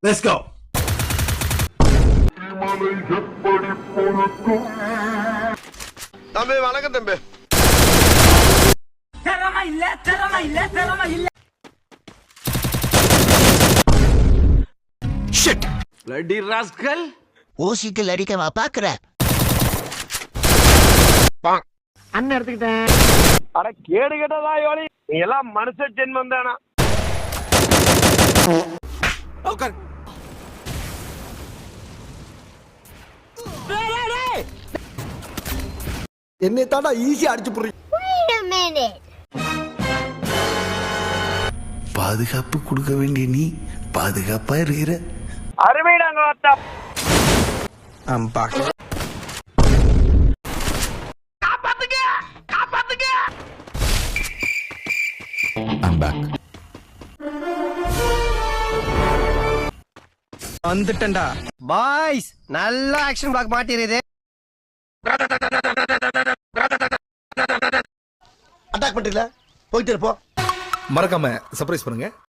Let's go. தம்பி வணக்கம் தம்பி. ஷிட். Bloody rascal. ஊசிக்கு அடிக்கவா பாக்குற? அண்ணன் எடுத்துக்கிட்டேன். அட கேடு கேட்டதா யோனி, நீ எல்லாம் மனுஷ ஜென்மம் தானா? உட்கார். என்னை தாண்டா ஈஸியா அடிச்சு போடுறீங்க. பாதுகாப்பு கொடுக்க வேண்டிய நீ பாதுகாப்பா இருக்கிற. அருமைடாங்க வாத்தா. I'm back. I'm back. வந்துட்டேன்டா. பாய்ஸ் நல்ல ஆக்ஷன் பிளாக் மாட்டிருது. அட்டாக் பண்ணிட்டீங்களா? போயிட்டு இருப்போம். மறக்காம சர்ப்ரைஸ் பண்ணுங்க.